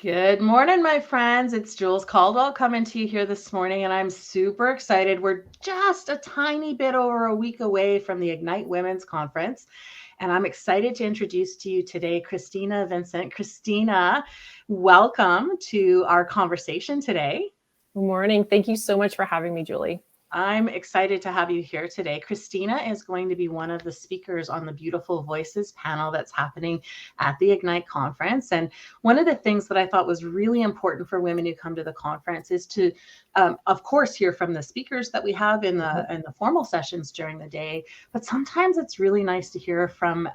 Good morning, my friends. It's Jules Caldwell coming to you here this morning, and I'm super excited. We're just a tiny bit over a week away from the Ignite Women's Conference, and I'm excited to introduce to you today Christina Vincent. Christina, welcome to our conversation today. Good morning. Thank you so much for having me, Julie. I'm excited to have you here today. Christina is going to be one of the speakers on the Beautiful Voices panel that's happening at the Ignite conference. And one of the things that I thought was really important for women who come to the conference is to, of course, hear from the speakers that we have in the formal sessions during the day. But sometimes it's really nice to hear from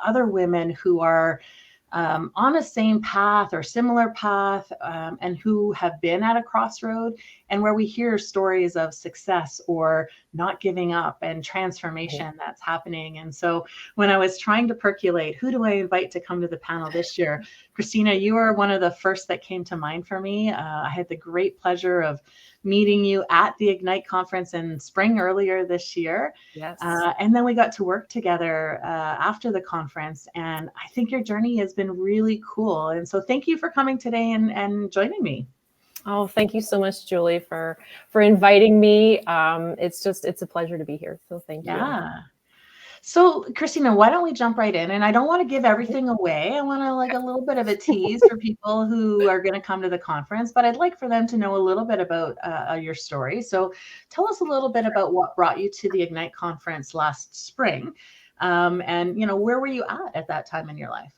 other women who are on a same path or similar path, and who have been at a crossroad, and where we hear stories of success or not giving up and transformation that's happening. And so when I was trying to percolate, who do I invite to come to the panel this year? Christina, you are one of the first that came to mind for me. I had the great pleasure of meeting you at the Ignite conference in spring earlier this year. Yes. And then we got to work together after the conference. And I think your journey has been really cool. And so thank you for coming today and joining me. Oh, thank you so much, Julie, for inviting me. It's a pleasure to be here. So thank you. Yeah. So, Christina, why don't we jump right in? And I don't want to give everything away. I want to like a little bit of a tease for people who are going to come to the conference, but I'd like for them to know a little bit about your story. So tell us a little bit about what brought you to the Ignite conference last spring. And, where were you at that time in your life?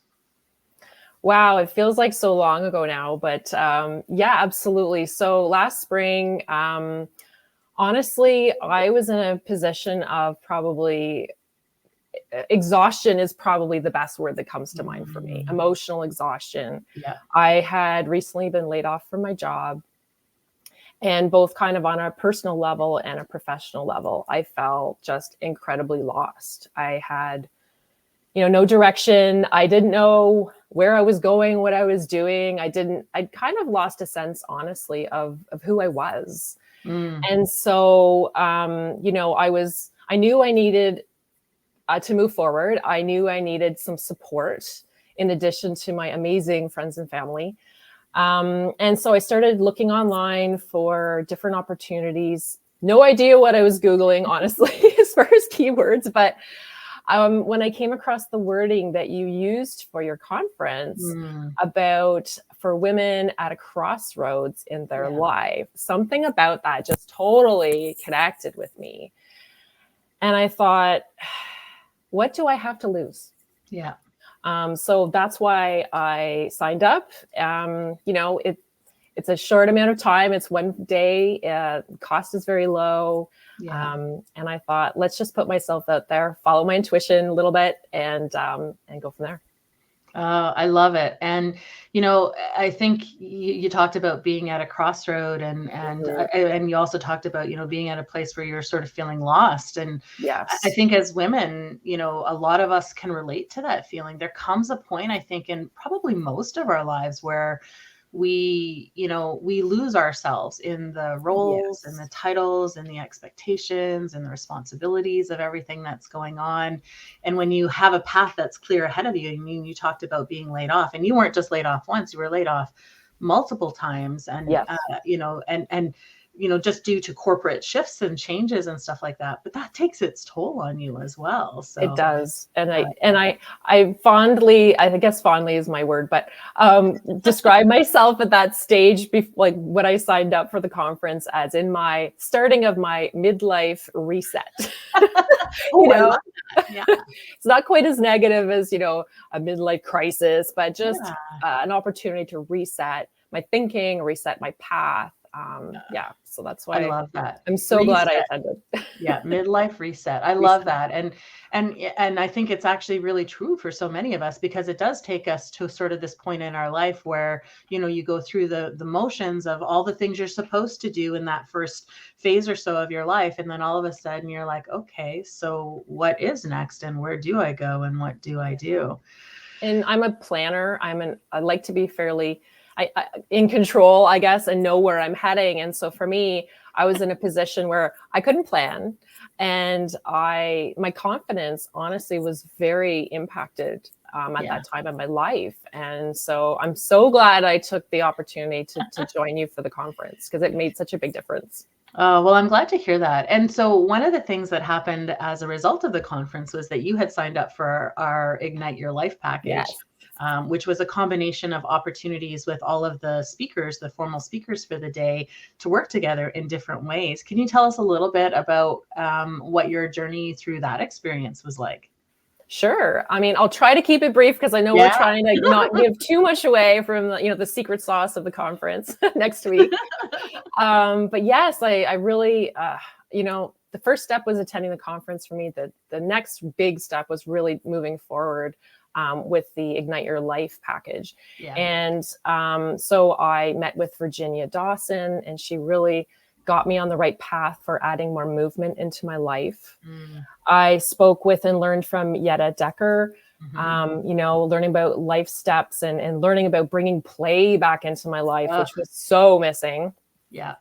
Wow, it feels like so long ago now, but yeah, absolutely. So last spring, honestly, I was in a position of probably exhaustion is probably the best word that comes to mind for me. Emotional exhaustion. Yeah. I had recently been laid off from my job, and both kind of on a personal level and a professional level, I felt just incredibly lost. I had, no direction. I didn't know where I was going, what I was doing. I'd kind of lost a sense, honestly, of who I was. And so, I knew I needed to move forward. I knew I needed some support in addition to my amazing friends and family. And so I started looking online for different opportunities. No idea what I was Googling, honestly, as far as keywords. But when I came across the wording that you used for your conference about for women at a crossroads in their life, something about that just totally connected with me. And I thought, what do I have to lose? Yeah. So that's why I signed up. It's a short amount of time. It's one day. Cost is very low. Yeah. And I thought, let's just put myself out there, follow my intuition a little bit, and go from there. I love it. And, I think you talked about being at a crossroad and you also talked about, being at a place where you're sort of feeling lost. And yes. I think as women, a lot of us can relate to that feeling. There comes a point, I think, in probably most of our lives where we lose ourselves in the roles and the titles and the expectations and the responsibilities of everything that's going on. And when you have a path that's clear ahead of you, I mean, you talked about being laid off, and you weren't just laid off once, you were laid off multiple times. And, just due to corporate shifts and changes and stuff like that, but that takes its toll on you as well. So it does. And I fondly, I guess fondly is my word, but describe myself at that stage, like when I signed up for the conference, as in my starting of my midlife reset. It's not quite as negative as, a midlife crisis, but just an opportunity to reset my thinking, reset my path. So that's why I love that. I'm so glad I attended. Midlife reset. I love that. And I think it's actually really true for so many of us, because it does take us to sort of this point in our life where, you go through the motions of all the things you're supposed to do in that first phase or so of your life. And then all of a sudden you're like, okay, so what is next, and where do I go, and what do I do? And I'm a planner. I like to be fairly in control, I guess, and know where I'm heading. And so for me, I was in a position where I couldn't plan. And my confidence honestly was very impacted at that time in my life. And so I'm so glad I took the opportunity to join you for the conference, because it made such a big difference. Oh, well, I'm glad to hear that. And so one of the things that happened as a result of the conference was that you had signed up for our Ignite Your Life package, Yes. Which was a combination of opportunities with all of the speakers, the formal speakers for the day, to work together in different ways. Can you tell us a little bit about what your journey through that experience was like? Sure. I mean, I'll try to keep it brief, because I know we're trying to not give too much away from the secret sauce of the conference next week. But yes, I really, the first step was attending the conference for me. The next big step was really moving forward with the Ignite Your Life package. Yeah. And so I met with Virginia Dawson, and she really got me on the right path for adding more movement into my life. I spoke with and learned from Yetta Decker, learning about life steps and learning about bringing play back into my life, which was so missing. Yeah.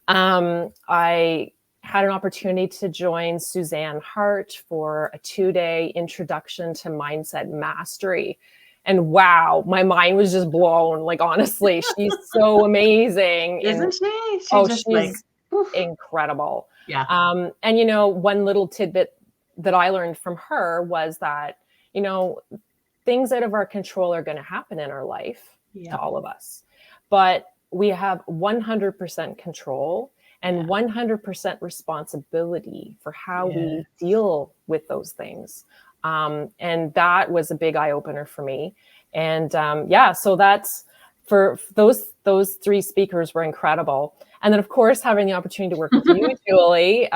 I had an opportunity to join Suzanne Hart for a 2-day introduction to mindset mastery. And wow, my mind was just blown. Like, honestly, she's so amazing. Isn't she? She's incredible. Yeah. And one little tidbit that I learned from her was that, things out of our control are going to happen in our life to all of us, but we have 100% control and 100% responsibility for how we deal with those things. And that was a big eye opener for me. And so that's for those 3 speakers were incredible. And then, of course, having the opportunity to work with you, Julie,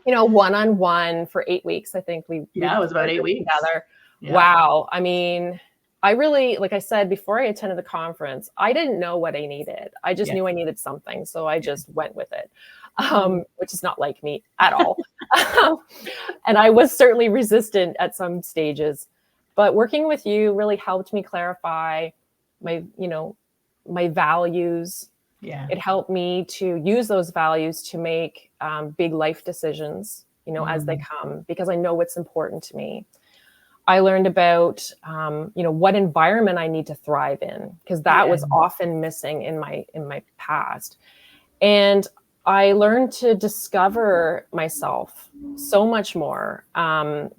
one-on-one for 8 weeks. I think we it was about 8 weeks together. Yeah. Wow. I mean, I really, like I said, before I attended the conference, I didn't know what I needed. I just knew I needed something. So I just went with it, which is not like me at all. And I was certainly resistant at some stages, but working with you really helped me clarify my values. Yeah. It helped me to use those values to make big life decisions, as they come, because I know what's important to me. I learned about, what environment I need to thrive in, because that was often missing in my past. And I learned to discover myself so much more. And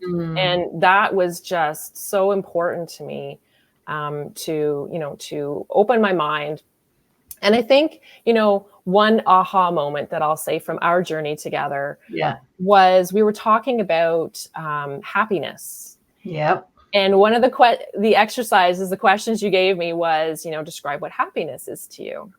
that was just so important to me, to open my mind. And I think, one aha moment that I'll say from our journey together was we were talking about happiness. Yep. And one of the exercises, the questions you gave me was, describe what happiness is to you.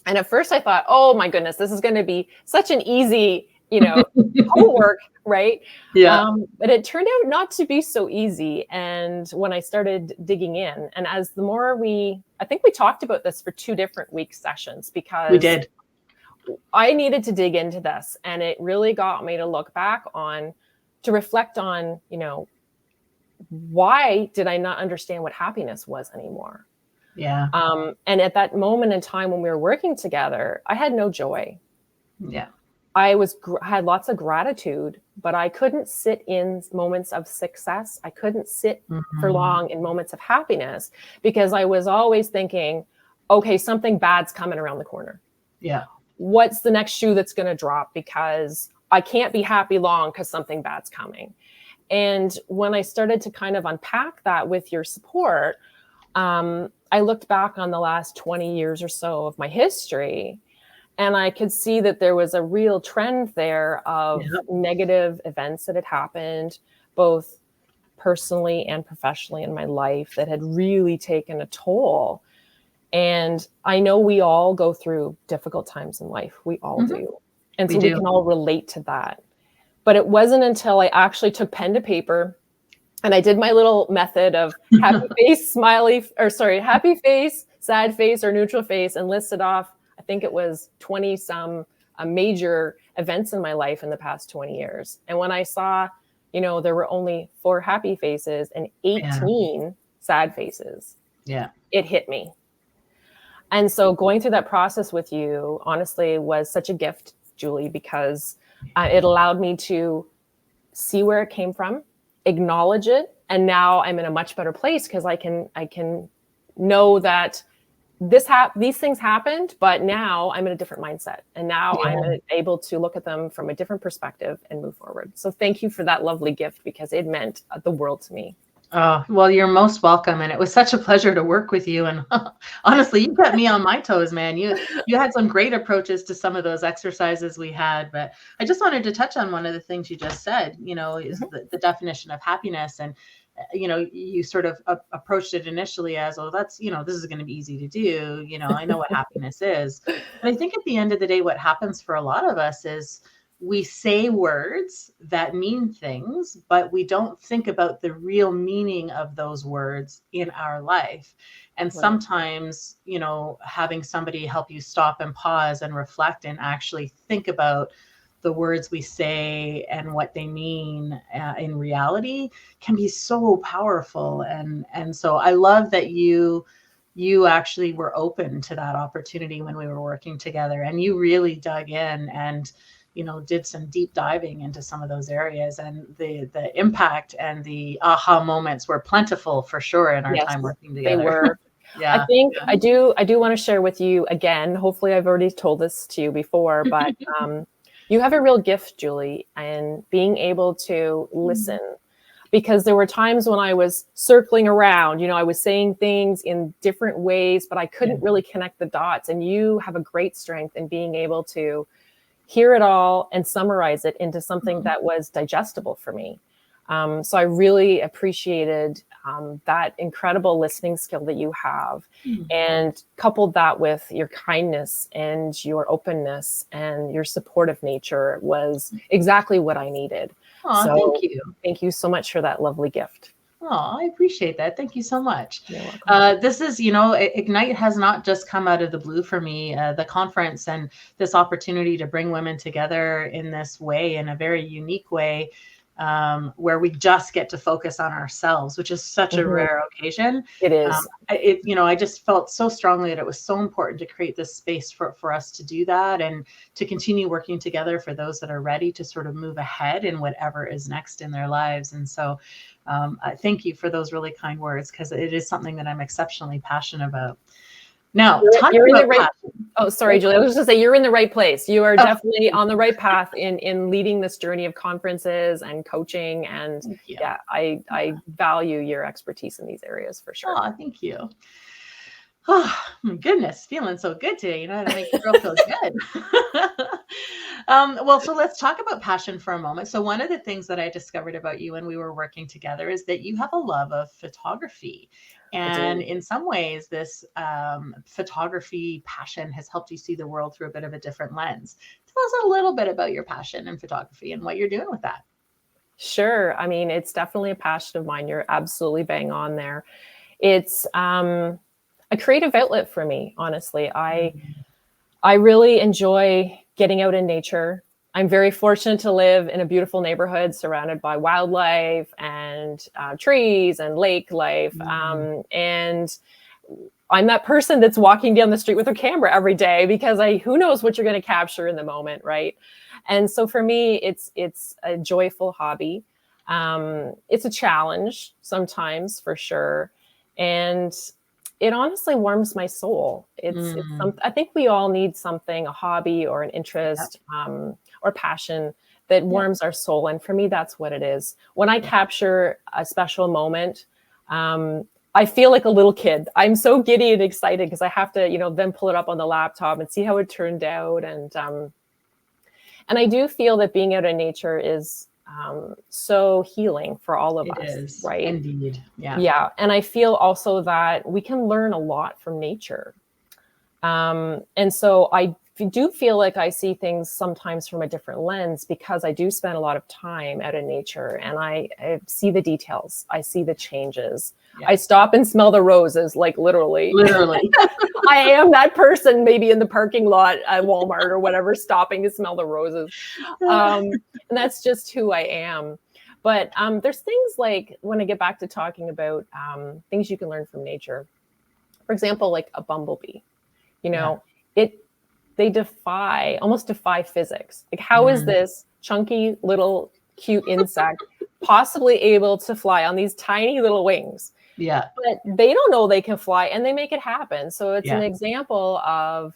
And at first I thought, oh my goodness, this is going to be such an easy, homework, right? Yeah. But it turned out not to be so easy. And when I started digging in, and as the more I think we talked about this for 2 different week sessions, because we did. I needed to dig into this, and it really got me to look back to reflect on, why did I not understand what happiness was anymore? Yeah. And at that moment in time when we were working together, I had no joy. Yeah. I had lots of gratitude, but I couldn't sit in moments of success. I couldn't sit for long in moments of happiness, because I was always thinking, okay, something bad's coming around the corner. Yeah. What's the next shoe that's going to drop? Because I can't be happy long because something bad's coming. And when I started to kind of unpack that with your support, I looked back on the last 20 years or so of my history, and I could see that there was a real trend there of negative events that had happened, both personally and professionally in my life, that had really taken a toll. And I know we all go through difficult times in life. We all do. And so we can all relate to that. But it wasn't until I actually took pen to paper and I did my little method of happy face, happy face, sad face, or neutral face, and listed off, I think it was 20 some major events in my life in the past 20 years. And when I saw, there were only 4 happy faces and 18 sad faces, it hit me. And so going through that process with you, honestly, was such a gift, Julie, because it allowed me to see where it came from, acknowledge it, And now I'm in a much better place because I can know that these things happened, but now I'm in a different mindset. And now I'm able to look at them from a different perspective and move forward. So thank you for that lovely gift, because it meant the world to me. Oh, well, you're most welcome. And it was such a pleasure to work with you. And honestly, you got me on my toes, man. You had some great approaches to some of those exercises we had. But I just wanted to touch on one of the things you just said, is the definition of happiness. And, you sort of approached it initially as, oh, that's, this is going to be easy to do. I know what happiness is. But I think at the end of the day, what happens for a lot of us is we say words that mean things, but we don't think about the real meaning of those words in our life. And sometimes, having somebody help you stop and pause and reflect and actually think about the words we say and what they mean in reality can be so powerful. And so I love that you actually were open to that opportunity when we were working together, and you really dug in and did some deep diving into some of those areas, and the impact and the aha moments were plentiful for sure in our time working together. They were. I think I do want to share with you again, hopefully I've already told this to you before, but you have a real gift, Julie, in being able to listen. Because there were times when I was circling around, I was saying things in different ways, but I couldn't really connect the dots. And you have a great strength in being able to hear it all and summarize it into something that was digestible for me. So I really appreciated that incredible listening skill that you have, and coupled that with your kindness and your openness and your supportive nature was exactly what I needed. Oh, so thank you. Thank you so much for that lovely gift. Oh, I appreciate that. Thank you so much. You're welcome. This is, Ignite has not just come out of the blue for me. The conference and this opportunity to bring women together in this way, in a very unique way, where we just get to focus on ourselves, which is such a rare occasion. It is. I just felt so strongly that it was so important to create this space for us to do that, and to continue working together for those that are ready to sort of move ahead in whatever is next in their lives. And so thank you for those really kind words, because it is something that I'm exceptionally passionate about. Now, you're in the right. Oh, sorry, Julie. I was just going to say, you're in the right place. You are definitely on the right path in leading this journey of conferences and coaching. And I value your expertise in these areas for sure. Oh, thank you. Oh my goodness, feeling so good today. You know how to make the girl feel good. Well, so let's talk about passion for a moment. So one of the things that I discovered about you when we were working together is that you have a love of photography. And in some ways, this photography passion has helped you see the world through a bit of a different lens. Tell us a little bit about your passion in photography and what you're doing with that. Sure. I mean, it's definitely a passion of mine. You're absolutely bang on there. It's a creative outlet for me, honestly. I really enjoy getting out in nature. I'm very fortunate to live in a beautiful neighborhood surrounded by wildlife and trees and lake life. And I'm that person that's walking down the street with a camera every day, because who knows what you're going to capture in the moment, right? And so for me, it's a joyful hobby. It's a challenge sometimes, for sure. And it honestly warms my soul. It's I think we all need something, a hobby or an interest or passion that warms our soul. And for me, that's what it is. When I capture a special moment, I feel like a little kid. I'm so giddy and excited because I have to, then pull it up on the laptop and see how it turned out. And I do feel that being out in nature is so healing for all of us. It is, right? Indeed. Yeah. Yeah. And I feel also that we can learn a lot from nature. And so I do feel like I see things sometimes from a different lens, because I do spend a lot of time out in nature, and I see the details. I see the changes. Yeah. I stop and smell the roses, like literally. I am that person maybe in the parking lot at Walmart or whatever, stopping to smell the roses. And that's just who I am. But there's things like, when I get back to talking about things you can learn from nature, for example, like a bumblebee, they almost defy physics. Like, how is this chunky little cute insect possibly able to fly on these tiny little wings. Yeah. But they don't know they can fly, and they make it happen. So it's Yeah. an example of,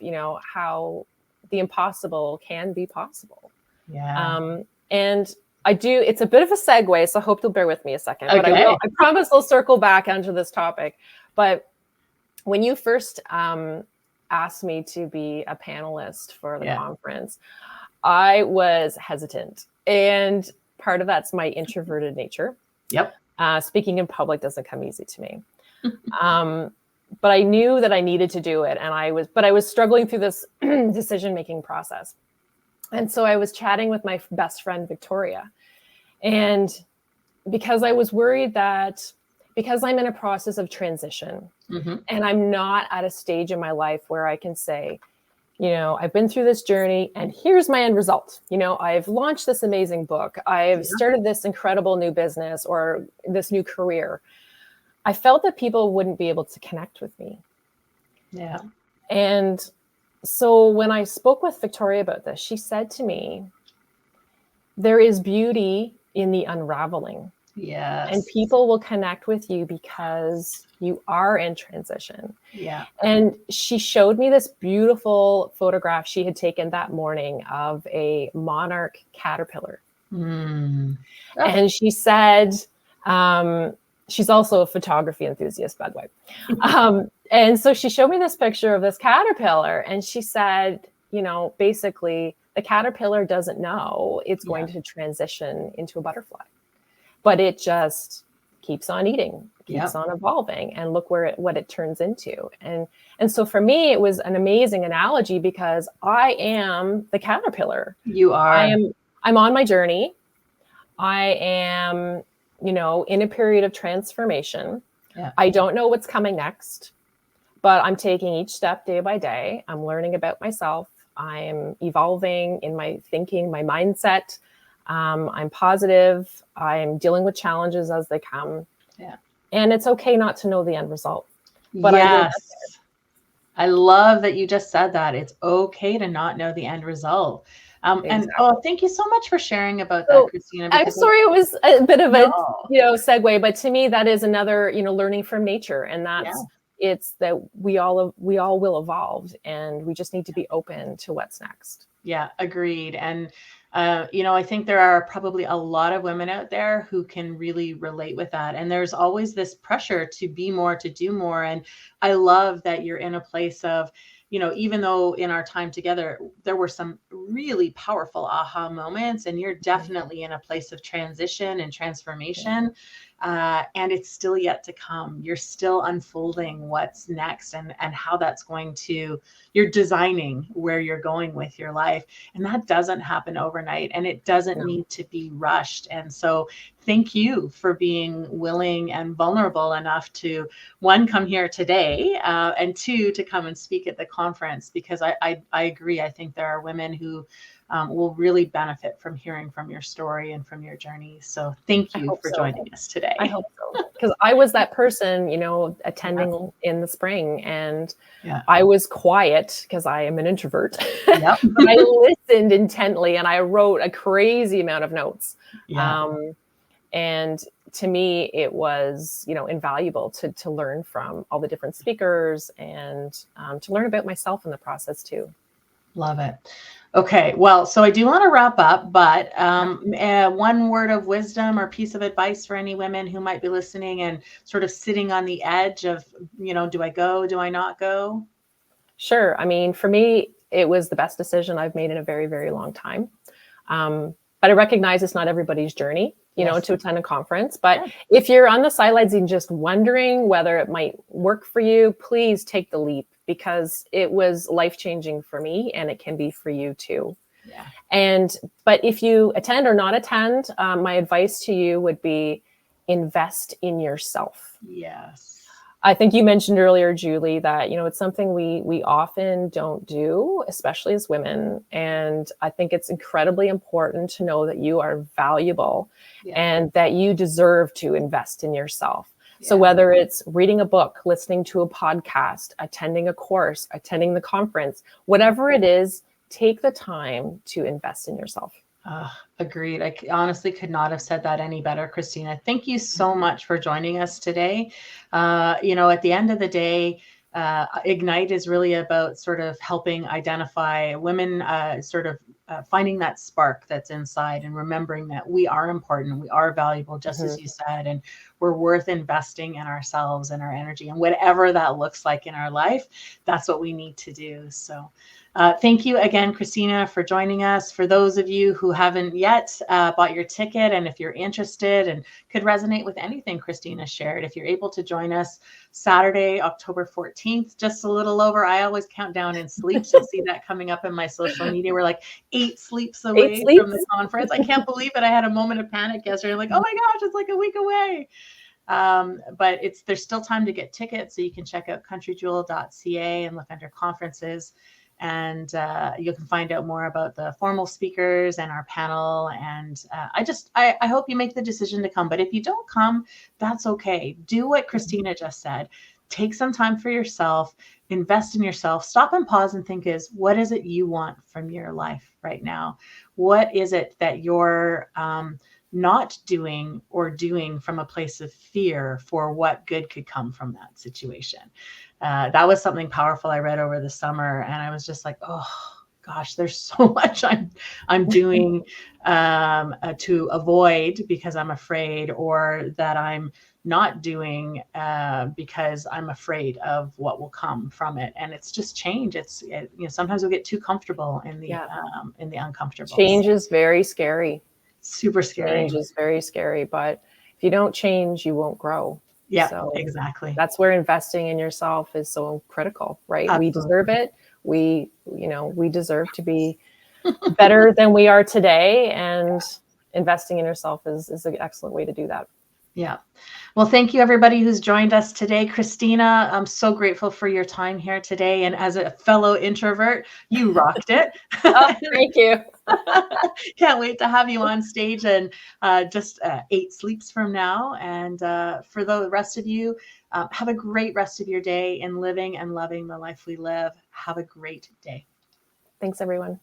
how the impossible can be possible. Yeah. And it's a bit of a segue, so I hope you'll bear with me a second, but Okay. I promise I'll circle back onto this topic. But when you first asked me to be a panelist for the conference, I was hesitant. And part of that's my introverted nature. Yep. Speaking in public doesn't come easy to me. But I knew that I needed to do it. And I was struggling through this decision-making process. And so I was chatting with my best friend, Victoria. And because I was worried that because I'm in a process of transition and I'm not at a stage in my life where I can say, I've been through this journey and here's my end result. I've launched this amazing book. I've started this incredible new business or this new career. I felt that people wouldn't be able to connect with me. Yeah. And so when I spoke with Victoria about this, she said to me, there is beauty in the unraveling. Yes. And people will connect with you because you are in transition. Yeah. And she showed me this beautiful photograph she had taken that morning of a monarch caterpillar. Oh. And she said, she's also a photography enthusiast, by the way. And so she showed me this picture of this caterpillar, and she said, basically the caterpillar doesn't know it's going to transition into a butterfly, but it just keeps on eating, keeps on evolving, and look what it turns into. And so for me, it was an amazing analogy because I am the caterpillar. You are. I'm on my journey. I am, in a period of transformation. Yeah. I don't know what's coming next, but I'm taking each step day by day. I'm learning about myself. I'm evolving in my thinking, my mindset. I'm positive. I'm dealing with challenges as they come. Yeah. And it's okay not to know the end result. But yes. I love that you just said that. It's okay to not know the end result. Exactly. And thank you so much for sharing about that, Christina. I'm sorry it was a bit of a segue, but to me that is another learning from nature, and that's it's that we all will evolve, and we just need to be open to what's next. Yeah, agreed. And I think there are probably a lot of women out there who can really relate with that. And there's always this pressure to be more, to do more. And I love that you're in a place of, even though in our time together, there were some really powerful aha moments, and you're definitely in a place of transition and transformation. And it's still yet to come. You're still unfolding what's next and how that's going to, you're designing where you're going with your life. And that doesn't happen overnight, and it doesn't need to be rushed. And so thank you for being willing and vulnerable enough to, one, come here today, and two, to come and speak at the conference, because I agree. I think there are women who will really benefit from hearing from your story and from your journey. So thank you for joining us today. I hope so. Because I was that person, attending in the spring, and I was quiet because I am an introvert. But I listened intently, and I wrote a crazy amount of notes. And to me, it was, invaluable to learn from all the different speakers and to learn about myself in the process too. Love it. Okay. Well, so I do want to wrap up, but one word of wisdom or piece of advice for any women who might be listening and sort of sitting on the edge of, do I go? Do I not go? Sure. I mean, for me, it was the best decision I've made in a very, very long time. But I recognize it's not everybody's journey, to attend a conference. But if you're on the sidelines and just wondering whether it might work for you, please take the leap, because it was life-changing for me, and it can be for you too. But if you attend or not attend, my advice to you would be invest in yourself. Yes. I think you mentioned earlier, Julie, that, it's something we often don't do, especially as women. And I think it's incredibly important to know that you are valuable and that you deserve to invest in yourself. So whether it's reading a book, listening to a podcast, attending a course, attending the conference, whatever it is, take the time to invest in yourself. Agreed. Honestly could not have said that any better, Christina. Thank you so much for joining us today. At the end of the day, Ignite is really about sort of helping identify women, finding that spark that's inside and remembering that we are important, we are valuable, just as you said, and we're worth investing in ourselves and our energy, and whatever that looks like in our life, that's what we need to do. So thank you again, Christina, for joining us. For those of you who haven't yet bought your ticket, and if you're interested and could resonate with anything Christina shared, if you're able to join us Saturday, October 14th, just a little over, I always count down in sleeps. You'll see that coming up in my social media. We're like 8 sleeps away from the conference. I can't believe it. I had a moment of panic yesterday. I'm like, oh my gosh, it's like a week away. But there's still time to get tickets. So you can check out countryjewel.ca and look under conferences. And you can find out more about the formal speakers and our panel. And I hope you make the decision to come. But if you don't come, that's okay. Do what Christina just said. Take some time for yourself, invest in yourself, stop and pause and think what is it you want from your life right now? What is it that you're not doing or doing from a place of fear for what good could come from that situation? That was something powerful I read over the summer, and I was just like, oh gosh, there's so much I'm doing to avoid because I'm afraid, or that I'm not doing because I'm afraid of what will come from it. And it's just change. Sometimes we get too comfortable in the uncomfortable. Change is very scary. Super scary. Change is very scary, but if you don't change, you won't grow. Yeah, so exactly. That's where investing in yourself is so critical, right? Absolutely. We deserve it. We deserve to be better than we are today, and investing in yourself is an excellent way to do that. Yeah. Well, thank you everybody who's joined us today. Christina, I'm so grateful for your time here today. And as a fellow introvert, you rocked it. Oh, thank you. Can't wait to have you on stage and just 8 sleeps from now. And for the rest of you, have a great rest of your day in living and loving the life we live. Have a great day. Thanks, everyone.